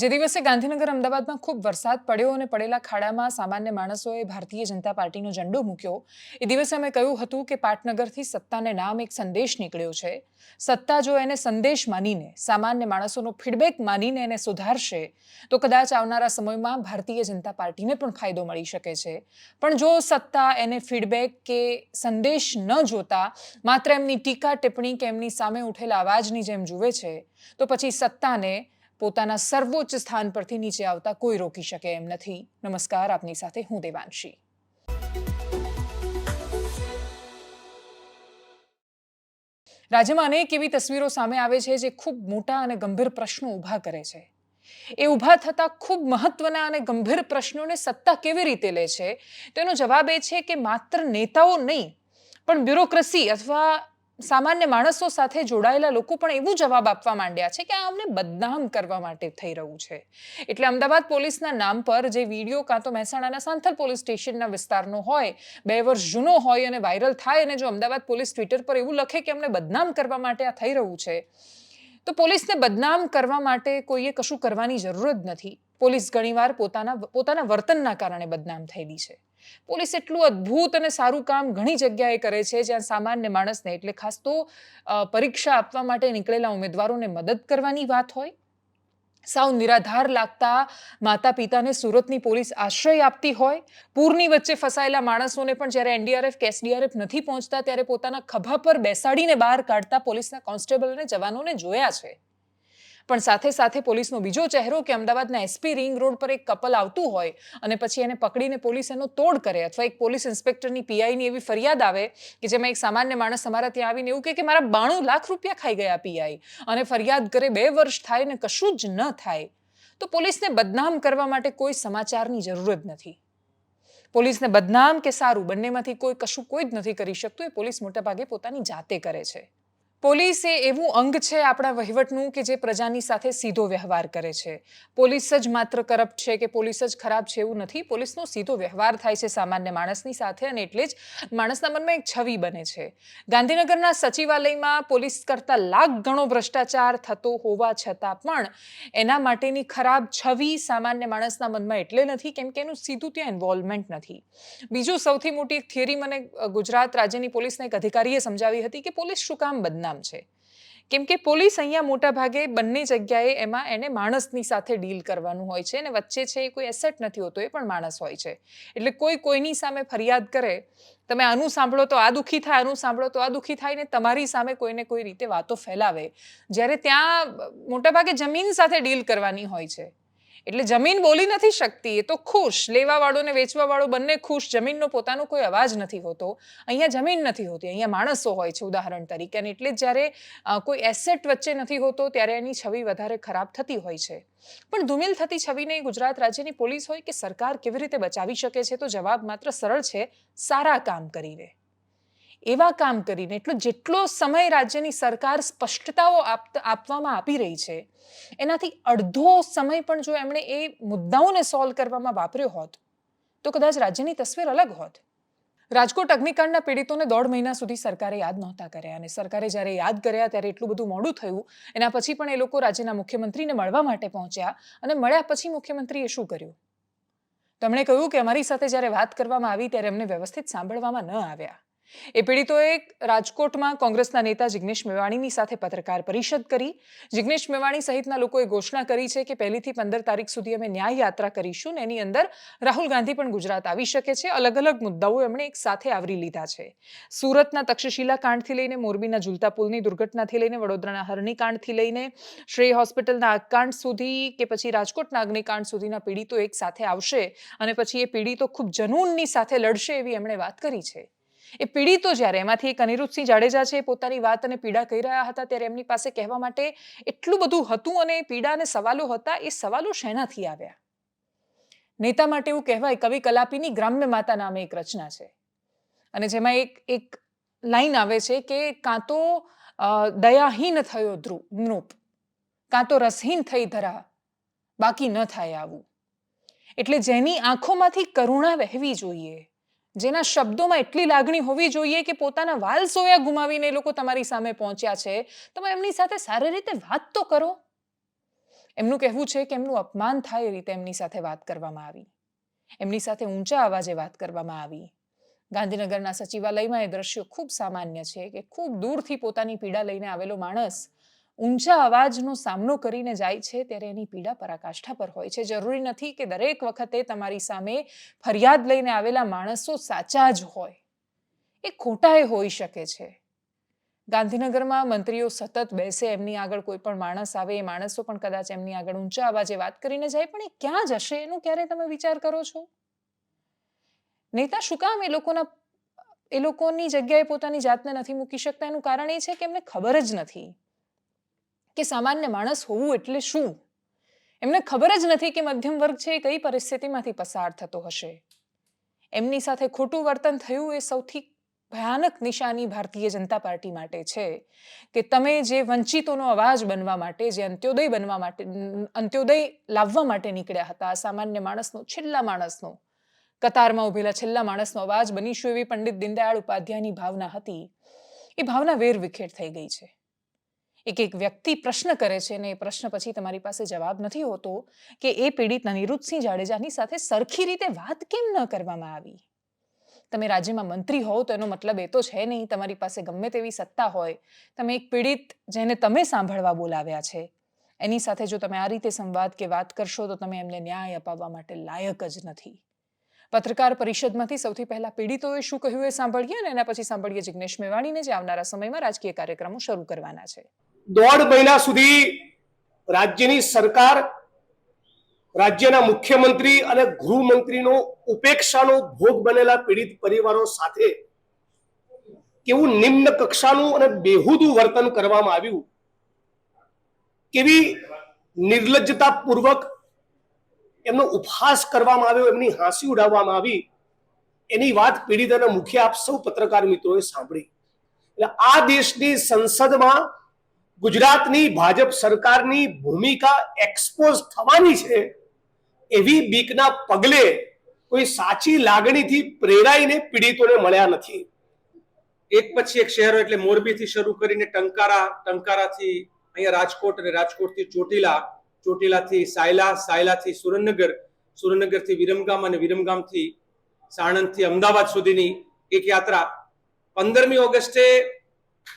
જે દિવસે ગાંધીનગર અમદાવાદમાં ખૂબ વરસાદ પડ્યો અને પડેલા ખાડામાં સામાન્ય માણસોએ ભારતીય જનતા પાર્ટીનો ઝંડો મૂક્યો એ દિવસે અમે કહ્યું હતું કે પાટનગરથી સત્તાને નામ એક સંદેશ નીકળ્યો છે. સત્તા જો એને સંદેશ માનીને સામાન્ય માણસોનો ફીડબેક માનીને એને સુધારશે તો કદાચ આવનારા સમયમાં ભારતીય જનતા પાર્ટીને પણ ફાયદો મળી શકે છે. પણ જો સત્તા એને ફીડબેક કે સંદેશ ન જોતા માત્ર એમની ટીકા ટિપ્પણી કે એમની સામે ઉઠેલા અવાજની જેમ જુએ છે તો પછી સત્તાને પોતાના સર્વોચ્ચ સ્થાન પરથી નીચે આવતા કોઈ રોકી શકે એમ નથી. નમસ્કાર, આપની સાથે હું દેવાંશી. રાજ્યમાં અનેક એવી તસવીરો સામે આવે છે જે ખૂબ મોટા અને ગંભીર પ્રશ્નો ઊભા કરે છે. એ ઊભા થતા ખૂબ મહત્વના અને ગંભીર પ્રશ્નોને સત્તા કેવી રીતે લે છે તેનો જવાબ એ છે કે માત્ર નેતાઓ નહીં પણ બ્યુરોક્રેસી અથવા સામાન્ય માણસો સાથે જોડાયેલા લોકો પણ એવું જવાબ આપવા માંડ્યા છે કે આ અમને બદનામ કરવા માટે થઈ રહ્યું છે. એટલે અમદાવાદ પોલીસના નામ પર જે વિડીયો કાં તો મહેસાણાના સાંથલ પોલીસ સ્ટેશનના વિસ્તારનો હોય, 2 વર્ષ જૂનો હોય અને વાયરલ થાય અને જો અમદાવાદ પોલીસ ટ્વિટર પર એવું લખે કે અમને બદનામ કરવા માટે આ થઈ રહ્યું છે તો પોલીસને બદનામ કરવા માટે કોઈએ કશું કરવાની જરૂર જ નથી. પોલીસ ઘણીવાર પોતાના વર્તનના કારણે બદનામ થયેલી છે. પોલીસ એટલું અદ્ભુત અને સારું કામ ઘણી જગ્યાએ કરે છે જ્યાં સામાન્ય માણસને એટલે ખાસ તો પરીક્ષા આપવા માટે નીકળેલા ઉમેદવારોને મદદ કરવાની વાત હોય, સાવ નિરાધાર લાગતા માતા પિતાને સુરતની પોલીસ આશ્રય આપતી હોય, પૂરની વચ્ચે ફસાયેલા માણસોને પણ જ્યારે એનડીઆરએફ કે એસડીઆરએફ નથી પહોંચતા ત્યારે પોતાના ખભા પર બેસાડીને બહાર કાઢતા પોલીસના કોન્સ્ટેબલ અને જવાનોને જોયા છે. પણ સાથે સાથે પોલીસનો બીજો ચહેરો કે અમદાવાદના એસપી રિંગ રોડ પર એક કપલ આવતું હોય અને પછી એને પકડીને પોલીસ એનો તોડ કરે અથવા એક પોલીસ ઇન્સ્પેક્ટરની પીઆઈની એવી ફરિયાદ આવે કે જેમાં એક સામાન્ય માણસ અમારા ત્યાં આવીને એવું કહે કે મારા 92 લાખ રૂપિયા ખાઈ ગયા પીઆઈ અને ફરિયાદ કરે 2 વર્ષ થાય ને કશું જ ન થાય તો પોલીસને બદનામ કરવા માટે કોઈ સમાચારની જરૂર જ નથી. પોલીસને બદનામ કે સારું બંનેમાંથી કોઈ જ નથી કરી શકતું. એ પોલીસ મોટાભાગે પોતાની જાતે કરે છે. પોલીસ એ એવું અંગ છે આપણા વહીવટનું કે જે પ્રજાની સાથે સીધો વ્યવહાર કરે છે. પોલીસ જ માત્ર કરપ્ટ છે કે પોલીસ જ ખરાબ છે એવું નથી. પોલીસનો સીધો વ્યવહાર થાય છે સામાન્ય માણસની સાથે અને એટલે જ માણસના મનમાં એક છબી બને છે. ગાંધીનગરના સચિવાલયમાં પોલીસ કરતાં લાખ ગણો ભ્રષ્ટાચાર થતો હોવા છતાં પણ એના માટેની ખરાબ છબી સામાન્ય માણસના મનમાં એટલે નથી કેમ કે એનું સીધું ત્યાં ઇન્વોલ્વમેન્ટ નથી. બીજું સૌથી મોટી એક થિયરી મને ગુજરાત રાજ્યની પોલીસના એક અધિકારીએ સમજાવી હતી કે પોલીસ શું કામ બદનામ છે. કેમ કે પોલીસ અહીંયા મોટા ભાગે બંને જગ્યાએ એમાં એને માણસની સાથે ડીલ કરવાનું હોય છે અને વચ્ચે છે એ કોઈ એસેટ નથી હોતો, એ પણ માણસ હોય છે. એટલે કોઈની સામે ફરિયાદ કરે, તમે આનું સાંભળો તો આ દુઃખી થાય, આનું સાંભળો તો આ દુઃખી થાય ને તમારી સામે કોઈને કોઈ રીતે વાતો ફેલાવે, જ્યારે ત્યાં મોટાભાગે જમીન સાથે ડીલ કરવાની હોય છે. એટલે જમીન બોલી નથી શકતી, એ તો ખુશ, લેવાવાળો ને વેચવાવાળો બંને ખુશ, જમીનનો પોતાનો કોઈ અવાજ નથી હોતો. અહીંયા જમીન નથી હોતી, અહીંયા માણસો હોય છે ઉદાહરણ તરીકે. અને એટલે જ જ્યારે કોઈ એસેટ વચ્ચે નથી હોતો ત્યારે એની છબી વધારે ખરાબ થતી હોય છે. પણ ધૂમિલ થતી છબીને ગુજરાત રાજ્યની પોલીસ હોય કે સરકાર કેવી રીતે બચાવી શકે છે તો જવાબ માત્ર સરળ છે, સારા કામ કરીને. એવા કામ કરીને એટલે જેટલો સમય રાજ્યની સરકાર સ્પષ્ટતાઓ આપવામાં આપી રહી છે એનાથી અડધો સમય પણ જો એમણે એ મુદ્દાઓને સોલ્વ કરવામાં વાપર્યો હોત તો કદાચ રાજ્યની તસવીર અલગ હોત. રાજકોટ અગ્નિકાંડના પીડિતોને 1.5 મહિના સુધી સરકારે યાદ નહોતા કર્યા અને સરકારે જ્યારે યાદ કર્યા ત્યારે એટલું બધું મોડું થયું. એના પછી પણ એ લોકો રાજ્યના મુખ્યમંત્રીને મળવા માટે પહોંચ્યા અને મળ્યા પછી મુખ્યમંત્રીએ શું કર્યું? તેમણે કહ્યું કે અમારી સાથે જ્યારે વાત કરવામાં આવી ત્યારે અમને વ્યવસ્થિત સાંભળવામાં ન આવ્યા. એ પીડિતોએ રાજકોટમાં કોંગ્રેસના નેતા જિગ્નેશ મેવાણીની સાથે પત્રકાર પરિષદ કરી. જિગ્નેશ મેવાણી સહિતના લોકોએ ઘોષણા કરી છે કે 1 થી 15 તારીખ સુધી અમે ન્યાય યાત્રા કરીશું ને એની અંદર રાહુલ ગાંધી પણ ગુજરાત આવી શકે છે. અલગ અલગ મુદ્દાઓ એમણે એક સાથે આવરી લીધા છે. સુરતના તક્ષશિલા કાંડથી લઈને મોરબીના ઝુલતા પુલની દુર્ઘટનાથી લઈને વડોદરાના હરણીકાંડથી લઈને શ્રેય હોસ્પિટલના આગકાંડ સુધી કે પછી રાજકોટના અગ્નિકાંડ સુધીના પીડિતો એક સાથે આવશે અને પછી એ પીડિતો ખૂબ જનૂનની સાથે લડશે એવી એમણે વાત કરી છે. એ પીડિતો જ્યારે એમાંથી એક અનિરુદ્ધસિંહ જાડેજા છે પોતાની વાત અને પીડા કહી રહ્યા હતા ત્યારે એમની પાસે કહેવા માટે એટલું બધું હતું અને પીડા અને સવાલો હતા. એ સવાલો શેનાથી આવ્યા? નેતા માટે એવું કહેવાય કવિ કલાપીની ગ્રામ્ય માતા નામે એક રચના છે અને જેમાં એક લાઈન આવે છે કે કાં તો દયાહીન થયો નૃપ, કાં તો રસહીન થઈ ધરા, બાકી ન થાય આવું. એટલે જેની આંખોમાંથી કરુણા વહેવી જોઈએ, જેના શબ્દોમાં એટલી લાગણી હોવી જોઈએ કે પોતાના વાલ સોયા ગુમાવીને એ લોકો તમારી સામે પહોંચ્યા છે, તમે એમની સાથે સારી રીતે વાત તો કરો. એમનું કહેવું છે કે એમનું અપમાન થાય એ રીતે એમની સાથે વાત કરવામાં આવી, એમની સાથે ઊંચા અવાજે વાત કરવામાં આવી. ગાંધીનગરના સચિવાલયમાં એ દ્રશ્યો ખૂબ સામાન્ય છે કે ખૂબ દૂરથી પોતાની પીડા લઈને આવેલો માણસ ઊંચા અવાજનો સામનો કરીને જાય છે ત્યારે એની પીડા પરાકાષ્ઠા પર હોય છે. જરૂરી નથી કે દરેક વખતે તમારી સામે ફરિયાદ લઈને આવેલા માણસો સાચા જ હોય, એ ખોટા હોઈ શકે છે. ગાંધીનગરમાં મંત્રીઓ સતત બેસે, એમની આગળ કોઈ પણ માણસ આવે, એ માણસો પણ કદાચ એમની આગળ ઊંચા અવાજે વાત કરીને જાય, પણ એ ક્યાં જશે એનું ક્યારે તમે વિચાર કરો છો? નેતા શું કામ એ લોકોની જગ્યાએ પોતાની જાતને નથી મૂકી શકતા? એનું કારણ એ છે કે એમને ખબર જ નથી કે સામાન્ય માણસ હોવું એટલે શું. એમને ખબર જ નથી કે મધ્યમ વર્ગ છે એ કઈ પરિસ્થિતિમાંથી પસાર થતો હશે. એમની સાથે ખોટું વર્તન થયું એ સૌથી ભયાનક નિશાની ભારતીય જનતા પાર્ટી માટે છે કે તમે જે વંચિતોનો અવાજ બનવા માટે, જે અંત્યોદય લાવવા માટે નીકળ્યા હતા, સામાન્ય માણસનો, છેલ્લા માણસનો, કતારમાં ઉભેલા છેલ્લા માણસનો અવાજ બનીશું એવી પંડિત દીનદયાળ ઉપાધ્યાયની ભાવના હતી, એ ભાવના વેરવિખેર થઈ ગઈ છે. એક વ્યક્તિ પ્રશ્ન કરે છે ને એ પ્રશ્ન પછી તમારી પાસે જવાબ નથી હોતો કે એ પીડિત અનિરુદ્ધસિંહ જાડેજાની સાથે સરખી રીતે વાત કેમ ન કરવામાં આવી. તમે રાજ્યમાં મંત્રી હો તો એનો મતલબ એ તો છે નહીં તમારી પાસે ગમે તેવી સત્તા હોય, તમે એક પીડિત જેને તમે સાંભળવા બોલાવ્યા છે એની સાથે જો તમે આ રીતે સંવાદ કે વાત કરશો તો તમે એમને ન્યાય અપાવવા માટે લાયક જ નથી. પત્રકાર પરિષદમાંથી સૌથી પહેલા પીડિતોએ શું કહ્યું એ સાંભળીએ અને એના પછી સાંભળીએ જિગ્નેશ મેવાણીને, જે આવનારા સમયમાં રાજકીય કાર્યક્રમો શરૂ કરવાના છે. 1.5 મહિના સુધી રાજ્યની સરકાર, રાજ્યના મુખ્યમંત્રી અને ગૃહમંત્રીનો ઉપેક્ષાનો ભોગ બનેલા પીડિત પરિવારો સાથે કેવું નિમ્ન કક્ષાનું અને બેહુદું વર્તન કરવામાં આવ્યું, કેવી નિર્લજ્જતાપૂર્વક એમનો ઉપહાસ કરવામાં આવ્યો, એમની હાંસી ઉડાવવામાં આવી, એની વાત પીડિત અને મુખ્ય આપ સૌ પત્રકાર મિત્રોએ સાંભળી. એટલે આ દેશની સંસદમાં ગુજરાતની ભાજપ સરકારની ભૂમિકા એક્સપોઝ થવાની છે એવી બીકના પગલે કોઈ સાચી લાગણીથી પ્રેરાઈને પીડિતોને મળ્યા નથી. એક પછી એક શહેરો એટલે મોરબીથી શરૂ કરીને ટંકારા, ટંકારાથી અહીંયા રાજકોટ અને રાજકોટથી ચોટીલા, ચોટીલાથી સાયલા, સાયલાથી સુરેન્દ્રનગર, સુરેન્દ્રનગરથી વિરમગામ અને વિરમગામથી સાણંદથી અમદાવાદ સુધીની એક યાત્રા 15મી ઓગસ્ટે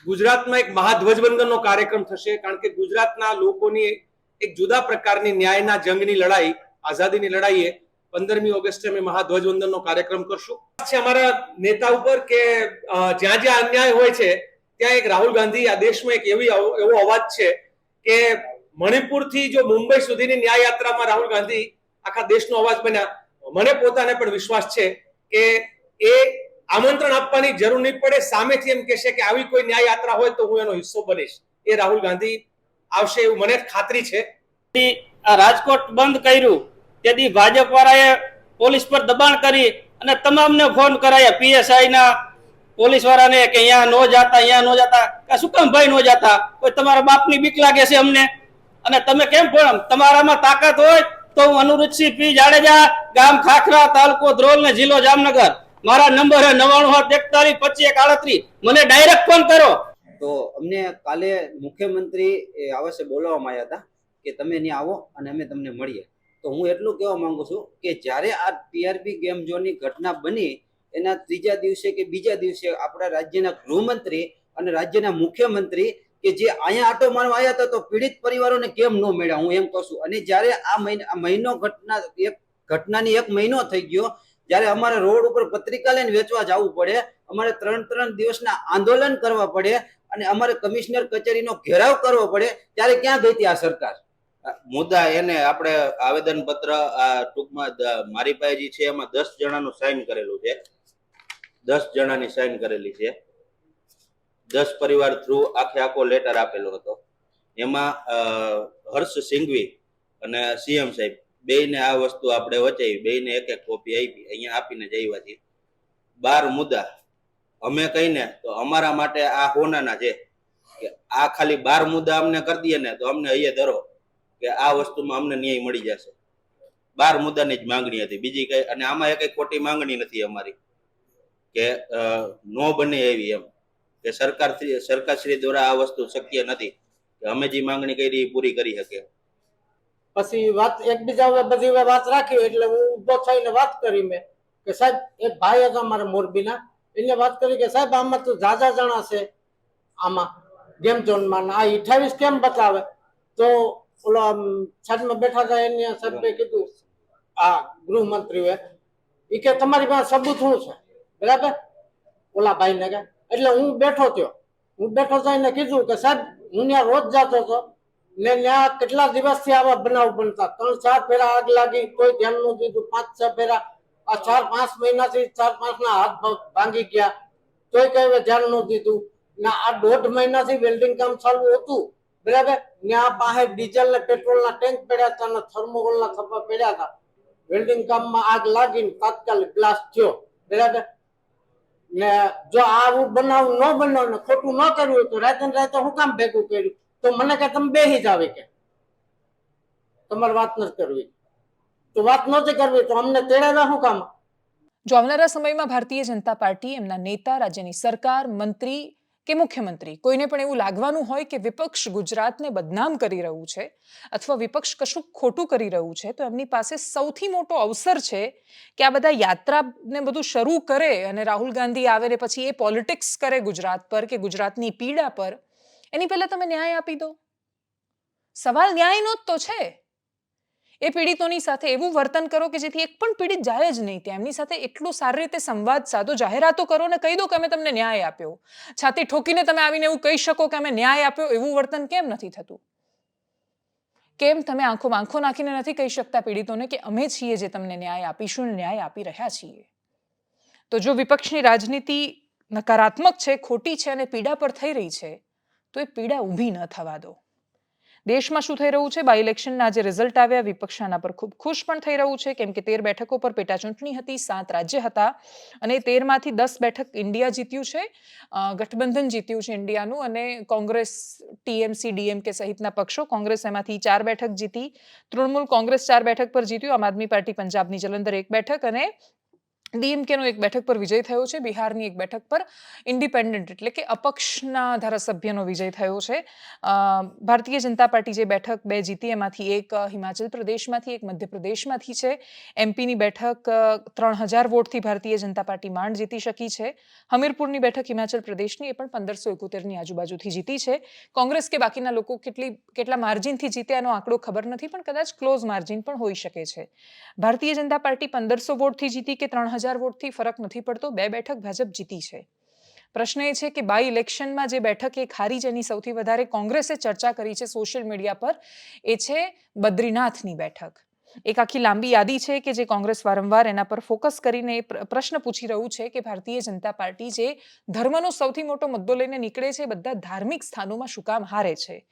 ગુજરાતમાં એક મહાધ્વજવંદનનો કાર્યક્રમ થશે. કારણ કે ગુજરાતના લોકોની એક જુદા પ્રકારની ન્યાયના જંગની લડાઈ, આઝાદીની લડાઈએ 15મી ઓગસ્ટે અમે મહાધ્વજવંદનનો કાર્યક્રમ કરશું. છે અમારા નેતા ઉપર કે જ્યાં જ્યાં અન્યાય હોય છે ત્યાં એક રાહુલ ગાંધી, આ દેશમાં એક એવો અવાજ છે કે મણિપુરથી જો મુંબઈ સુધીની ન્યાય યાત્રામાં રાહુલ ગાંધી આખા દેશનો અવાજ બન્યા. મને પોતાને પણ વિશ્વાસ છે કે એ આમંત્રણ આપવાની જરૂર નહીં પડે, સામેથી એમ કહેશે કે આવી કોઈ ન્યાય યાત્રા હોય તો હું એનો હિસ્સો બનીશ. એ રાહુલ ગાંધી આવશે એવું મને ખાતરી છે. આ રાજકોટ બંધ કર્યું તેથી ભાજપ વાળાએ પોલીસ પર દબાણ કરી અને તમામને ફોન કરાયા, પીએસઆઈ ના, પોલીસ વાળાને, કે અહીંયા નો જાતા, અહીંયા નો જાતા. શું કામ ભાઈ નો જાતા? કોઈ તમારા બાપની બીક લાગે છે અમને? અને તમે કેમ ફોન? તમારામાં તાકાત હોય તો હું અનિરુદ્ધસિંહ પી જાડેજા, ગામ ખાખરા, તાલુકો ધ્રોલ ને જિલ્લો જામનગર, મારા નંબર છે 99412538, મને ડાયરેક્ટ ફોન કરો. તો અમને કાલે મુખ્યમંત્રી આવાસે બોલાવવામાં આવ્યા હતા કે તમે ત્યાં આવો અને અમે તમને મળીએ. તો હું એટલું કહેવા માંગુ છું કે જ્યારે આ ટીઆરપી ગેમ ઝોનની ઘટના બની એના ત્રીજા દિવસે કે બીજા દિવસે આપણા રાજ્યના ગૃહમંત્રી અને રાજ્યના મુખ્યમંત્રી કે જે અહીંયા આટો મારવા આવ્યા હતા તો પીડિત પરિવારોને કેમ ન મળ્યા, હું એમ કહું છું. અને જ્યારે આ મહિનો ઘટનાની 1 મહિનો થઈ ગયો, જ્યારે અમારે રોડ ઉપર પત્રિકા લઈને વેચવા જવું પડે, અમારે 3 દિવસના આંદોલન કરવા પડે અને અમારે કમિશનર કચેરીનો ઘેરાવ કરવો પડે, ત્યારે ક્યાં ગઈ હતી આ સરકાર? મુદ્દા એને આપણે આવેદન પત્ર ટૂંકમાં મારી પાસે જે છે એમાં 10 જણાનું સાઇન કરેલું છે, 10 જણાની સાઇન કરેલી છે. 10 પરિવાર થ્રુ આખો લેટર આપેલો હતો. એમાં હર્ષ સિંઘવી અને સીએમ સાહેબ બેયને આ વસ્તુ આપણે વચાવી, બેયને એક કોપી આપી, અહીંયા આપીને જ આવ્યા છીએ. 12 મુદ્દા અમે કહીને તો અમારા માટે આ હોનાના છે કે આ ખાલી 12 મુદ્દા અમને કરી દઈએ ને તો અમને અહીંયા ધરો કે આ વસ્તુમાં અમને ન્યાય મળી જશે. 12 મુદ્દાની જ માંગણી હતી, બીજી કઈ. અને આમાં એક ખોટી માંગણી નથી અમારી કે નો બને એવી, એમ કે સરકારશ્રી દ્વારા આ વસ્તુ શક્ય નથી કે અમે જે માંગણી કરી એ પૂરી કરી શકે. પછી વાત એકબીજા હવે બધી વાત રાખી એટલે હું ઊભો થઈને વાત કરી મેં કે સાહેબ એક ભાઈ હતા મારા મોરબીના, એને વાત કરી કે સાહેબ આમાં તો ઝાઝા જણા છે આમાં ગેમ ઝોનમાં, આ 28 કેમ બતાવે? તો ઓલા સાઈડમાં બેઠા હતા એને સાહેબે કીધું આ ગૃહમંત્રીએ એ કે તમારી પાસે સબૂત શું છે? બરાબર, ઓલા ભાઈને કે એટલે હું બેઠો થઈને કીધું કે સાહેબ હું ત્યાં રોજ જતો હતો ને ત્યાં કેટલા દિવસથી આવા બનાવ બનતા, 3-4 ફેરા આગ લાગી કોઈ ધ્યાન ન દીધું, 5-6 ફેરા આ 4-5 મહિનાથી 4-5 ના હાથ ભાંગી ગયા તોય કઈ ધ્યાન ન દીધું ને આ 1.5 મહિનાથી વેલ્ડિંગ કામ ચાલુ હતું, બરાબર, ત્યાં પાસે ડીઝલ ને પેટ્રોલ ના ટેન્ક પડ્યા હતા અને થર્મોકોલ ના થપ્પા પડ્યા હતા, વેલ્ડિંગ કામમાં આગ લાગીને તાત્કાલિક બ્લાસ્ટ થયો, બરાબર. ને જો આવું બનાવ ન બનાવ ને ખોટું ન કર્યું તો રાતે હું કામ ભેગું કર્યું? તો મને કે તમે બેસી જાવ કે તમારે વાત નથી કરવી, તો વાત નથી કરવી તો અમને તેડાવ્યા શું કામ? જો આવનારા સમયમાં ભારતીય જનતા પાર્ટી, એમના નેતા, રાજ્યની સરકાર, મંત્રી કે મુખ્યમંત્રી કોઈને પણ એવું લાગવાનું હોય કે વિપક્ષ ગુજરાતને બદનામ કરી રહ્યું છે અથવા વિપક્ષ કશું ખોટું કરી રહ્યું છે, તો એમની પાસે સૌથી મોટો અવસર છે કે આ બધા યાત્રાને બધું શરૂ કરે અને રાહુલ ગાંધી આવે ને પછી એ પોલિટિક્સ કરે ગુજરાત પર કે ગુજરાતની પીડા પર, એની પહેલા તમે ન્યાય આપી દો. સવાલ ન્યાયનો જ તો છે. એ પીડિતોની સાથે એવું વર્તન કરો કે જેથી એક પણ પીડિત જાય જ નહીં ત્યાં, એમની સાથે એટલું સારી રીતે સંવાદ સાધો, જાહેરાતો કરો ને કહી દો કે અમે તમને ન્યાય આપ્યો. છાતી ઠોકીને તમે આવીને એવું કહી શકો કે અમે ન્યાય આપ્યો, એવું વર્તન કેમ નથી થતું? કેમ તમે આંખોમાં આંખો નાખીને નથી કહી શકતા પીડિતોને કે અમે છીએ જે તમને ન્યાય આપીશું અને ન્યાય આપી રહ્યા છીએ? તો જો વિપક્ષની રાજનીતિ નકારાત્મક છે, ખોટી છે અને પીડા પર થઈ રહી છે, તો એ પીડા ઊભી ન થવા દો. દેશમાં શું થઈ રહ્યું છે? બાય ઇલેક્શનના જે રિઝલ્ટ આવ્યા, વિપક્ષ આના પર ખૂબ ખુશ પણ થઈ રહ્યું છે, કેમ કે 13 બેઠકો પર પેટા ચૂંટણી હતી, 7 રાજ્ય હતા અને 13માંથી 10 બેઠક ઇન્ડિયા જીત્યું છે, ગઠબંધન જીત્યું છે ઇન્ડિયાનું, અને કોંગ્રેસ, ટીએમસી, ડીએમકે સહિતના પક્ષો, કોંગ્રેસ એમાંથી 4 બેઠક જીતી, તૃણમૂલ કોંગ્રેસ 4 બેઠક પર જીત્યું, આમ આદમી પાર્ટી પંજાબની જલંધર 1 બેઠક અને ડીએમકેનો 1 બેઠક પર વિજય થયો છે. બિહારની 1 બેઠક પર ઇન્ડિપેન્ડન્ટ એટલે કે અપક્ષના ધારાસભ્યનો વિજય થયો છે. ભારતીય જનતા પાર્ટી જે બેઠક 2 જીતી એમાંથી 1 હિમાચલ પ્રદેશમાંથી, 1 મધ્યપ્રદેશમાંથી છે. એમપીની બેઠક 3000 વોટથી ભારતીય જનતા પાર્ટી માંડ જીતી શકી છે. હમીરપુરની બેઠક હિમાચલ પ્રદેશની, એ પણ 1571ની આજુબાજુથી જીતી છે. કોંગ્રેસ કે બાકીના લોકો કેટલા માર્જિનથી જીત્યા એનો આંકડો ખબર નથી, પણ કદાચ ક્લોઝ માર્જિન પણ હોઈ શકે છે. ભારતીય જનતા પાર્ટી 1500 વોટથી જીતી કે 3000 વોટથી ફરક નથી પડતો, 2 બેઠક ભાજપ જીતી છે. પ્રશ્ન એ છે કે બાય ઇલેક્શનમાં જે બેઠક એક હારી, જેની સૌથી વધારે કોંગ્રેસે ચર્ચા કરી છે સોશિયલ મીડિયા પર, એ છે બદ્રીનાથની બેઠક. એક આખી લાંબી યાદી છે કે જે કોંગ્રેસ વારંવાર એના પર ફોકસ કરીને પ્રશ્ન પૂછી રહ્યું છે કે ભારતીય જનતા પાર્ટી જે ધર્મનો સૌથી મોટો મુદ્દો લઈને નીકળે છે, બધા ધાર્મિક સ્થાનોમાં શું કામ હારે છે?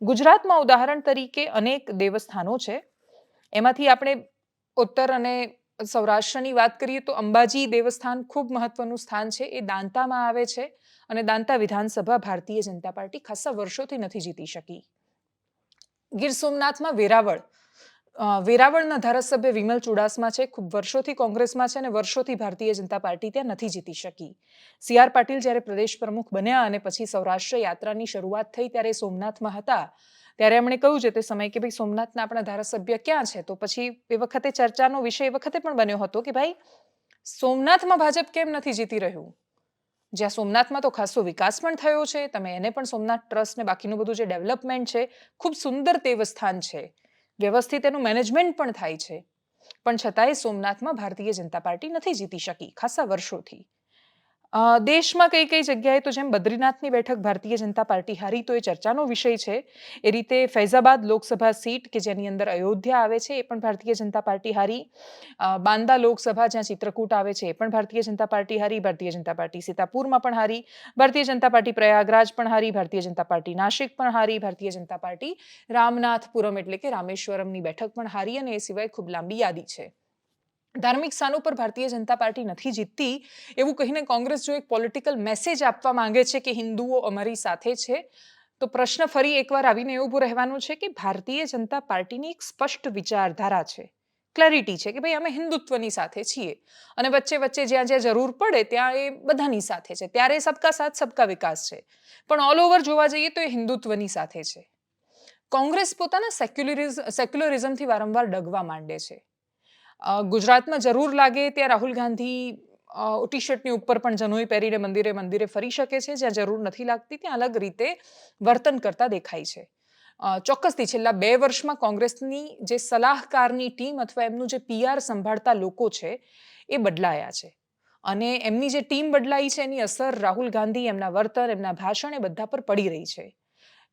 ગુજરાતમાં ઉદાહરણ તરીકે અનેક દેવસ્થાનો છે, એમાંથી આપણે ઉત્તર અને સૌરાષ્ટ્રની વાત કરીએ તો અંબાજી દેવસ્થાન ખૂબ મહત્વનું સ્થાન છે, એ દાંતામાં આવે છે અને દાંતા વિધાનસભા ભારતીય જનતા પાર્ટી ખાસા વર્ષોથી નથી જીતી શકી. ગીર સોમનાથમાં વેરાવળના ધારાસભ્ય વિમલ ચુડાસમા છે, ખૂબ વર્ષોથી કોંગ્રેસમાં છે અને વર્ષોથી ભારતીય જનતા પાર્ટી ત્યાં નથી જીતી શકી. CR પાટીલ જ્યારે પ્રદેશ પ્રમુખ બન્યા અને પછી સૌરાષ્ટ્ર યાત્રાની શરૂઆત થઈ ત્યારે સોમનાથમાં હતા, ત્યારે એમણે કહ્યું છે તે સમયે કે ભાઈ સોમનાથના આપણા ધારાસભ્ય ક્યાં છે? તો પછી એ વખતે ચર્ચાનો વિષય એ વખતે પણ બન્યો હતો કે ભાઈ સોમનાથમાં ભાજપ કેમ નથી જીતી રહ્યું? જ્યાં સોમનાથમાં તો ખાસો વિકાસ પણ થયો છે, તમે એને પણ સોમનાથ ટ્રસ્ટ ને બાકીનું બધું જે ડેવલપમેન્ટ છે, ખૂબ સુંદર દેવસ્થાન છે, વ્યવસ્થિત એનું મેનેજમેન્ટ પણ થાય છે, પણ છતાંય સોમનાથમાં ભારતીય જનતા પાર્ટી નથી જીતી શકી ખાસા વર્ષોથી. દેશમાં કઈ કઈ જગ્યાએ તો જેમ બદ્રીનાથની બેઠક ભારતીય જનતા પાર્ટી હારી તો એ ચર્ચાનો વિષય છે, એ રીતે ફૈઝાબાદ લોકસભા સીટ કે જેની અંદર અયોધ્યા આવે છે એ પણ ભારતીય જનતા પાર્ટી હારી, બાંદા લોકસભા જ્યાં ચિત્રકૂટ આવે છે એ પણ ભારતીય જનતા પાર્ટી હારી, ભારતીય જનતા પાર્ટી સીતાપુરમાં પણ હારી, ભારતીય જનતા પાર્ટી પ્રયાગરાજ પણ હારી, ભારતીય જનતા પાર્ટી નાસિક પણ હારી, ભારતીય જનતા પાર્ટી રામનાથપુરમ એટલે કે રામેશ્વરમની બેઠક પણ હારી, અને એ સિવાય ખૂબ લાંબી યાદી છે. ધાર્મિક સ્થાનો પર ભારતીય જનતા પાર્ટી નથી જીતતી એવું કહીને કોંગ્રેસ જો એક પોલિટિકલ મેસેજ આપવા માંગે છે કે હિન્દુઓ અમારી સાથે છે, તો પ્રશ્ન ફરી એકવાર આવીને એવું ઊભો રહેવાનું છે કે ભારતીય જનતા પાર્ટીની એક સ્પષ્ટ વિચારધારા છે, ક્લેરિટી છે કે ભાઈ અમે હિન્દુત્વની સાથે છીએ અને વચ્ચે વચ્ચે જ્યાં જ્યાં જરૂર પડે ત્યાં એ બધાની સાથે છે, ત્યારે સબકા સાથ સબકા વિકાસ છે, પણ ઓલ ઓવર જોવા જઈએ તો એ હિન્દુત્વની સાથે છે. કોંગ્રેસ પોતાના સેક્યુલરિઝમથી વારંવાર ડગવા માંડે છે. ગુજરાતમાં જરૂર લાગે ત્યાં રાહુલ ગાંધી ટી શર્ટની ઉપર પણ જનોઈ પહેરીને મંદિરે ફરી શકે છે. જ્યાં જરૂર નથી લાગતી ત્યાં અલગ રીતે વર્તન કરતા દેખાય છે. ચોક્કસથી છેલ્લા 2 વર્ષમાં કોંગ્રેસની જે સલાહકારની ટીમ અથવા એમનું જે PR સંભાળતા લોકો છે એ બદલાયા છે. અને એમની જે ટીમ બદલાઈ છે એની અસર રાહુલ ગાંધી, એમના વર્તન, એમના ભાષણ એ બધા પર પડી રહી છે.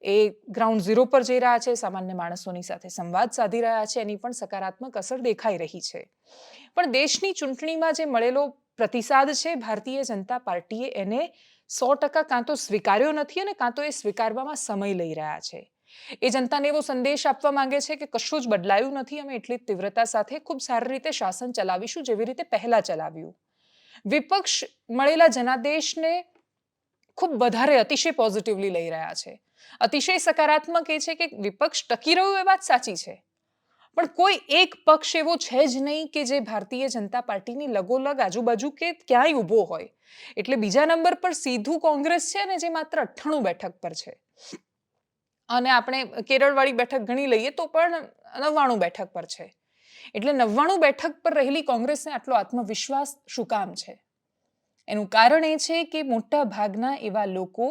એ ગ્રાઉન્ડ ઝીરો પર જઈ રહ્યા છે, સામાન્ય માણસોની સાથે સંવાદ સાધી રહ્યા છે, એની પણ સકારાત્મક અસર દેખાઈ રહી છે. પણ દેશની ચૂંટણીમાં જે મળેલો પ્રતિસાદ છે, ભારતીય જનતા પાર્ટીએ એને 100% કાં તો સ્વીકાર્યો નથી અને કાં તો એ સ્વીકારવામાં સમય લઈ રહ્યા છે. એ જનતાને એવો સંદેશ આપવા માંગે છે કે કશું જ બદલાયું નથી, અમે એટલી જ તીવ્રતા સાથે ખૂબ સારી રીતે શાસન ચલાવીશું જેવી રીતે પહેલા ચલાવ્યું. વિપક્ષ મળેલા જનાદેશને ખૂબ વધારે અતિશય પોઝિટિવલી લઈ રહ્યા છે. અતિશય સકારાત્મક એ છે કે વિપક્ષ ટકી રહ્યું એ વાત સાચી છે, પણ કોઈ એક પક્ષ એવો છે જ નહીં કે જે ભારતીય જનતા પાર્ટીની લગોલગ આજુબાજુ કે ક્યાંય ઊભો હોય. એટલે બીજા નંબર પર સીધું કોંગ્રેસ છે અને જે માત્ર 98 બેઠક પર છે. અને આપણે કેરળવાળી બેઠક ગણી લઈએ તો પણ 99 બેઠક પર છે. એટલે 99 બેઠક પર રહેલી કોંગ્રેસને આટલો આત્મવિશ્વાસ શું કામ છે? એનું કારણ એ છે કે મોટા ભાગના એવા લોકો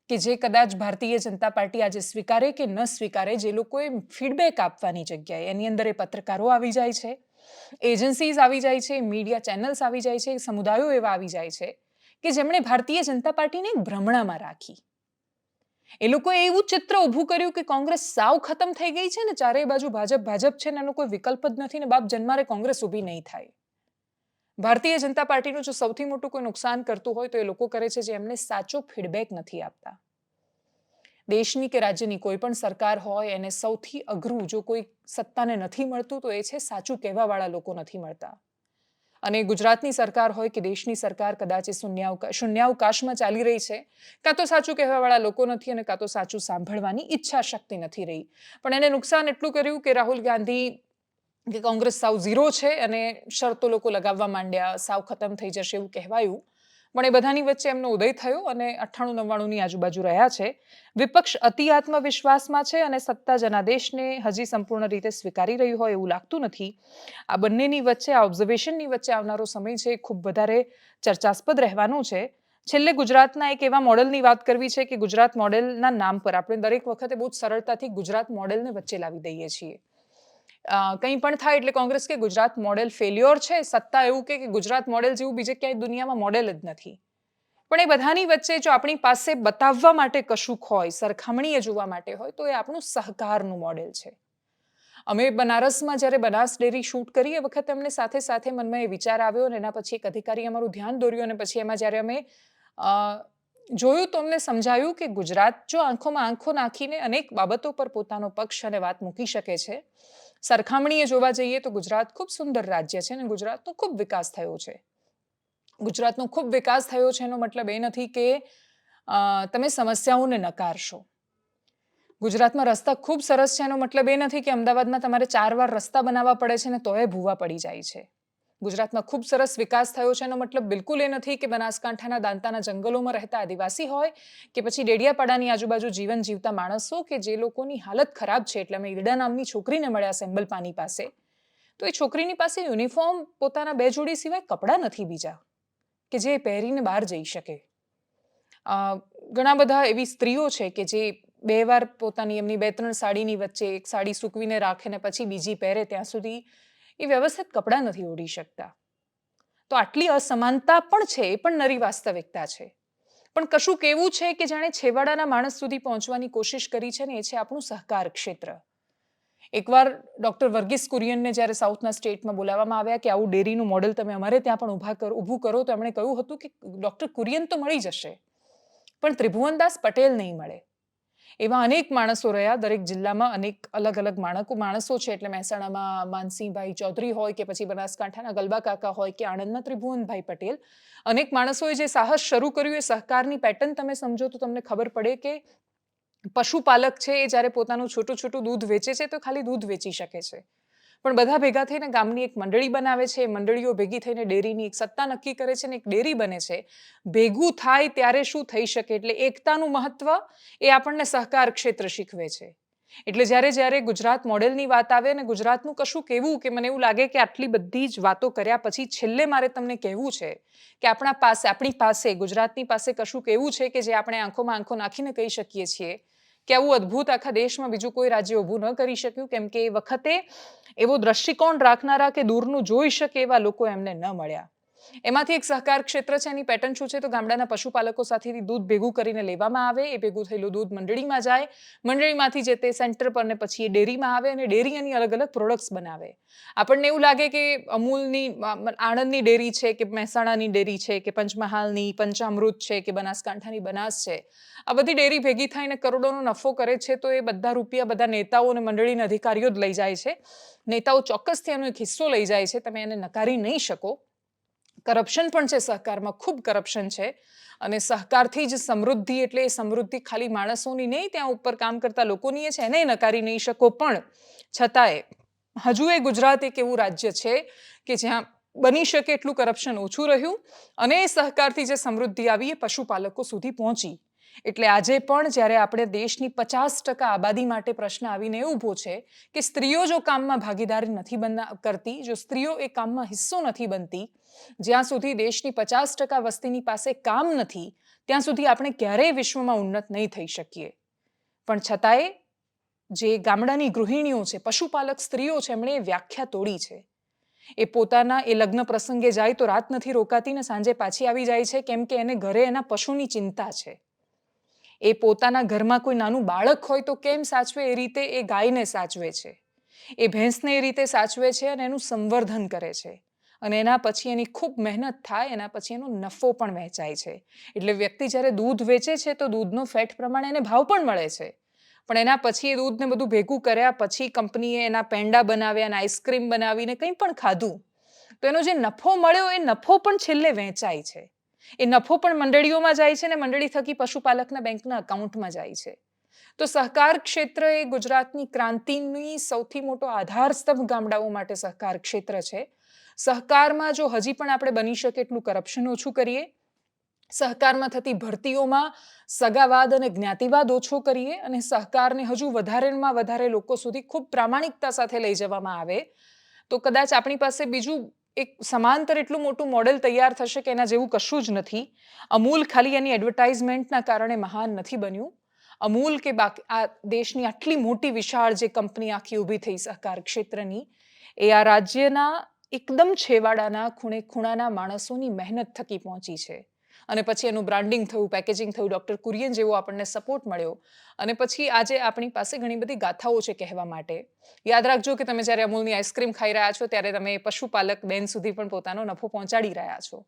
કે જે કદાચ ભારતીય જનતા પાર્ટી આજે સ્વીકારે કે ન સ્વીકારે, જે લોકોએ ફીડબેક આપવાની જગ્યાએ એની અંદર એ પત્રકારો આવી જાય છે, એજન્સીઝ આવી જાય છે, મીડિયા ચેનલ્સ આવી જાય છે, સમુદાયો એવા આવી જાય છે કે જેમણે ભારતીય જનતા પાર્ટીને એક ભ્રમણામાં રાખી. એ લોકોએ એવું ચિત્ર ઊભું કર્યું કે કોંગ્રેસ સાવ ખતમ થઈ ગઈ છે ને ચારેય બાજુ ભાજપ છે ને એનો કોઈ વિકલ્પ જ નથી ને બાપ જન્મારે કોંગ્રેસ ઊભી નહીં થાય. ભારતીય જનતા પાર્ટીનું જો સૌથી મોટું કોઈ નુકસાન કરતું હોય તો એ લોકો કરે છે જે એમને સાચો ફીડબેક નથી આપતા. દેશની કે રાજ્યની કોઈ પણ સરકાર હોય એને સૌથી અઘરું જો કોઈ સત્તાને નથી મળતું તો એ છે સાચું કહેવાવાળા લોકો નથી મળતા. અને ગુજરાતની સરકાર હોય કે દેશની સરકાર કદાચ એ શૂન્યાવકાશમાં ચાલી રહી છે, કાં તો સાચું કહેવાવાળા લોકો નથી અને કાં તો સાચું સાંભળવાની ઈચ્છા શક્તિ નથી રહી. પણ એને નુકસાન એટલું કર્યું કે રાહુલ ગાંધી કે કોંગ્રેસ સાવ ઝીરો છે અને શરતો લોકો લગાવવા માંડ્યા, સાવ ખતમ થઈ જશે એવું કહેવાયું. પણ એ બધાની વચ્ચે એમનો ઉદય થયો અને 98-99ની આજુબાજુ રહ્યા છે. વિપક્ષ અતિ આત્મવિશ્વાસમાં છે અને સત્તા જનાદેશને હજી સંપૂર્ણ રીતે સ્વીકારી રહ્યું હોય એવું લાગતું નથી. આ બંનેની વચ્ચે, આ ઓબ્ઝર્વેશનની વચ્ચે આવનારો સમય છે ખૂબ વધારે ચર્ચાસ્પદ રહેવાનો છે. છેલ્લે ગુજરાતના એક એવા મોડેલની વાત કરવી છે કે ગુજરાત મોડેલના નામ પર આપણે દરેક વખતે બહુ જ સરળતાથી ગુજરાત મોડેલને વચ્ચે લાવી દઈએ છીએ. કંઈ પણ થાય એટલે કોંગ્રેસ કે ગુજરાત મોડેલ ફેલ્યોર છે, સત્તા એવું કે ગુજરાત મોડેલ જેવું બીજે ક્યાંય દુનિયામાં મોડેલ જ નથી. પણ એ બધાની વચ્ચે જો આપણી પાસે બતાવવા માટે કશુંક હોય, સરખામણીએ જોવા માટે હોય તો એ આપણું સહકારનું મોડેલ છે. અમે બનારસમાં જ્યારે બનાસ ડેરી શૂટ કરી એ વખતે અમને સાથે સાથે મનમાં એ વિચાર આવ્યો અને એના પછી એક અધિકારી અમારું ધ્યાન દોર્યું અને પછી એમાં જ્યારે અમે જોયું તો અમને સમજાયું કે ગુજરાત જો આંખોમાં આંખો નાખીને અનેક બાબતો પર પોતાનો પક્ષ અને વાત મૂકી શકે છે, સરખામણીએ જોવા જઈએ તો ગુજરાત ખૂબ સુંદર રાજ્ય છે અને ગુજરાતનો ખૂબ વિકાસ થયો છે. ગુજરાતનો ખૂબ વિકાસ થયો છે એનો મતલબ એ નથી કે તમે સમસ્યાઓને નકારશો. ગુજરાતમાં રસ્તા ખૂબ સરસ છે એનો મતલબ એ નથી કે અમદાવાદમાં તમારે 4 વાર રસ્તા બનાવવા પડે છે ને તોય ભૂવા પડી જાય છે. ગુજરાતમાં ખૂબ સરસ વિકાસ થયો છે એનો મતલબ બિલકુલ એ નથી કે બનાસકાંઠાના દાંતાના જંગલોમાં રહેતા આદિવાસી હોય કે પછી ડેડિયાપાડાની આજુબાજુ જીવન જીવતા માણસો કે જે લોકોની હાલત ખરાબ છે. એટલે અમે ઈરડા નામની છોકરીને મળ્યા સેમ્બલ પાની પાસે, તો એ છોકરીની પાસે યુનિફોર્મ પોતાના 2 જોડી સિવાય કપડાં નથી બીજા કે જે પહેરીને બહાર જઈ શકે. ઘણા બધા એવી સ્ત્રીઓ છે કે જે 2 વાર પોતાની એમની 2-3 સાડીની વચ્ચે એક સાડી સૂકવીને રાખે ને પછી બીજી પહેરે ત્યાં સુધી એ વ્યવસ્થિત કપડાં નથી ઓઢી શકતા. તો આટલી અસમાનતા પણ છે, એ પણ નરી વાસ્તવિકતા છે. પણ કશું કેવું છે કે જાણે છેવાડાના માણસ સુધી પહોંચવાની કોશિશ કરી છે ને એ છે આપણું સહકાર ક્ષેત્ર. એકવાર ડોક્ટર વર્ગીસ કુરિયનને જ્યારે સાઉથના સ્ટેટમાં બોલાવવામાં આવ્યા કે આવું ડેરીનું મોડેલ તમે અમારે ત્યાં પણ ઊભું કરો, તો એમણે કહ્યું હતું કે ડોક્ટર કુરિયન તો મળી જશે પણ ત્રિભુવનદાસ પટેલ નહીં મળે. એવા અનેક માણસો રહ્યા દરેક જિલ્લામાં, અનેક અલગ અલગ માણસો છે. એટલે મહેસાણામાં માનસિંહભાઈ ચૌધરી હોય કે પછી બનાસકાંઠાના ગલબા કાકા હોય કે આણંદના ત્રિભુવનભાઈ પટેલ, અનેક માણસોએ જે સાહસ શરૂ કર્યું એ સહકારની પેટર્ન તમે સમજો તો તમને ખબર પડે કે પશુપાલક છે એ જ્યારે પોતાનું છોટું દૂધ વેચે છે તો ખાલી દૂધ વેચી શકે છે, પણ બધા ભેગા થઈને ગામની એક મંડળી બનાવે છે. મંડળીઓ ભેગી થઈને ડેરીની એક સત્તા નક્કી કરે છે ને એક ડેરી બને છે. ભેગું થાય ત્યારે શું થઈ શકે, એટલે એકતાનું મહત્વ એ આપણને સહકાર ક્ષેત્ર શીખવે છે. એટલે જ્યારે જ્યારે ગુજરાત મોડેલની વાત આવે અને ગુજરાતનું કશું કહેવું, કે મને એવું લાગે કે આટલી બધી જ વાતો કર્યા પછી છેલ્લે મારે તમને કહેવું છે કે આપણી પાસે ગુજરાતની પાસે કશું કહેવું છે કે જે આપણે આંખોમાં આંખો નાખીને કહી શકીએ છીએ કે આવું અદ્ભુત આખા દેશમાં બીજું કોઈ રાજ્ય ઊભું ન કરી શક્યું, કેમ કે એ વખતે એવો દ્રષ્ટિકોણ રાખનારા કે દૂરનું જોઈ શકે એવા લોકો એમને ન મળ્યા. એમાંથી એક સહકાર ક્ષેત્ર છે. એની પેટર્ન શું છે? તો ગામડાના પશુપાલકો સાથેથી દૂધ ભેગું કરીને લેવામાં આવે, એ ભેગું થયેલું દૂધ મંડળીમાં જાય, મંડળીમાંથી જે તે સેન્ટર પર ને પછી એ ડેરીમાં આવે અને ડેરી એની અલગ અલગ પ્રોડક્ટ્સ બનાવે. આપણને એવું લાગે કે અમૂલની આણંદની ડેરી છે કે મહેસાણાની ડેરી છે કે પંચમહાલની પંચામૃત છે કે બનાસકાંઠાની બનાસ છે, આ બધી ડેરી ભેગી થઈને કરોડોનો નફો કરે છે. તો એ બધા રૂપિયા બધા નેતાઓ અને મંડળીના અધિકારીઓ જ લઈ જાય છે. નેતાઓ ચોક્કસથી એનો એક હિસ્સો લઈ જાય છે, તમે એને નકારી નહીં શકો. કરપ્શન પણ છે સહકારમાં, ખૂબ કરપ્શન છે. અને સહકારથી જ સમૃદ્ધિ, એટલે એ સમૃદ્ધિ ખાલી માણસોની નહીં, ત્યાં ઉપર કામ કરતા લોકોની છે, એને નકારી નહીં શકો. પણ છતાંય હજુ એ ગુજરાત એક એવું રાજ્ય છે કે જ્યાં બની શકે એટલું કરપ્શન ઓછું રહ્યું અને એ સહકારથી જે સમૃદ્ધિ આવી એ પશુપાલકો સુધી પહોંચી. એટલે આજે પણ જ્યારે આપણે દેશની 50% આબાદી માટે પ્રશ્ન આવીને એ ઊભો છે કે સ્ત્રીઓ જો કામમાં ભાગીદારી નથી કરતી, જો સ્ત્રીઓ એ કામમાં હિસ્સો નથી બનતી, જ્યાં સુધી દેશની 50% વસ્તીની પાસે કામ નથી, ત્યાં સુધી આપણે ક્યારેય વિશ્વમાં ઉન્નત નહીં થઈ શકીએ. પણ છતાંય જે ગામડાની ગૃહિણીઓ છે, પશુપાલક સ્ત્રીઓ છે, એમણે એ વ્યાખ્યા તોડી છે. એ પોતાના એ લગ્ન પ્રસંગે જાય તો રાત નથી રોકાતી ને સાંજે પાછી આવી જાય છે, કેમ કે એને ઘરે એના પશુની ચિંતા છે. એ પોતાના ઘરમાં કોઈ નાનું બાળક હોય તો કેમ સાચવે, એ રીતે એ ગાયને સાચવે છે, એ ભેંસને એ રીતે સાચવે છે અને એનું સંવર્ધન કરે છે. અને એના પછી એની ખૂબ મહેનત થાય, એના પછી એનો નફો પણ વહેંચાય છે. એટલે વ્યક્તિ જ્યારે દૂધ વેચે છે તો દૂધનો ફેટ પ્રમાણે એને ભાવ પણ મળે છે. પણ એના પછી એ દૂધને બધું ભેગું કર્યા પછી કંપનીએ એના પેંડા બનાવ્યા અને આઈસ્ક્રીમ બનાવીને કંઈ પણ ખાધું તો એનો જે નફો મળ્યો એ નફો પણ છેલ્લે વહેંચાય છે. એ નફો પણ મંડળીઓમાં જાય છે અને મંડળી થકી પશુપાલકના બેંકના અકાઉન્ટમાં જાય છે. તો સહકાર ક્ષેત્ર એ ગુજરાતની ક્રાંતિની સૌથી મોટો આધારસ્તંભ ગામડાઓ માટે સહકાર ક્ષેત્ર છે. સહકારમાં જો હજી પણ આપણે બની શકે એટલું કરપ્શન ઓછું કરીએ, સહકારમાં થતી ભરતીઓમાં સગાવાદ અને જ્ઞાતિવાદ ઓછો કરીએ અને સહકારને હજુ વધારેમાં વધારે લોકો સુધી ખૂબ પ્રામાણિકતા સાથે લઈ જવામાં આવે તો કદાચ આપણી પાસે બીજું એક સમાંતર એટલું મોટું મોડેલ તૈયાર થશે કે એના જેવું કશું જ નથી. અમૂલ ખાલી એની એડવર્ટાઇઝમેન્ટના કારણે મહાન નથી બન્યું. અમૂલ કે બાકી આ દેશની આટલી મોટી વિશાળ જે કંપની આખી ઊભી થઈ સહકાર ક્ષેત્રની, એ આ રાજ્યના એકદમ છેવાડાના ખૂણે ખૂણાના માણસોની મહેનત થકી પહોંચી છે. અને પછી એનું બ્રાન્ડિંગ થયું, પેકેજિંગ થયું, ડૉક્ટર કુરિયન જેવો આપણને સપોર્ટ મળ્યો અને પછી આજે આપણી પાસે ઘણી બધી ગાથાઓ છે કહેવા માટે. યાદ રાખજો કે તમે જ્યારે અમૂલની આઈસ્ક્રીમ ખાઈ રહ્યા છો ત્યારે તમે પશુપાલક બેન સુધી પણ પોતાનો નફો પહોંચાડી રહ્યા છો.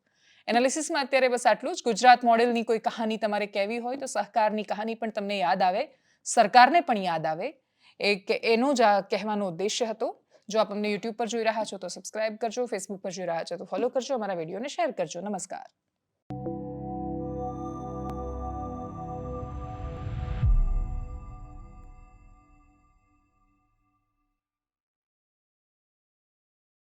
એનાલિસિસમાં અત્યારે બસ આટલું જ. ગુજરાત મોડેલની કોઈ કહાની તમારે કહેવી હોય તો સહકારની કહાની પણ તમને યાદ આવે, સરકારને પણ યાદ આવે, એનો જ આ કહેવાનો ઉદ્દેશ્ય હતો. જો આપ અમને યુટ્યુબ પર જોઈ રહ્યા છો તો સબસ્ક્રાઇબ કરજો, ફેસબુક પર જોઈ રહ્યા છો તો ફોલો કરજો, અમારા વિડીયોને શેર કરજો. નમસ્કાર.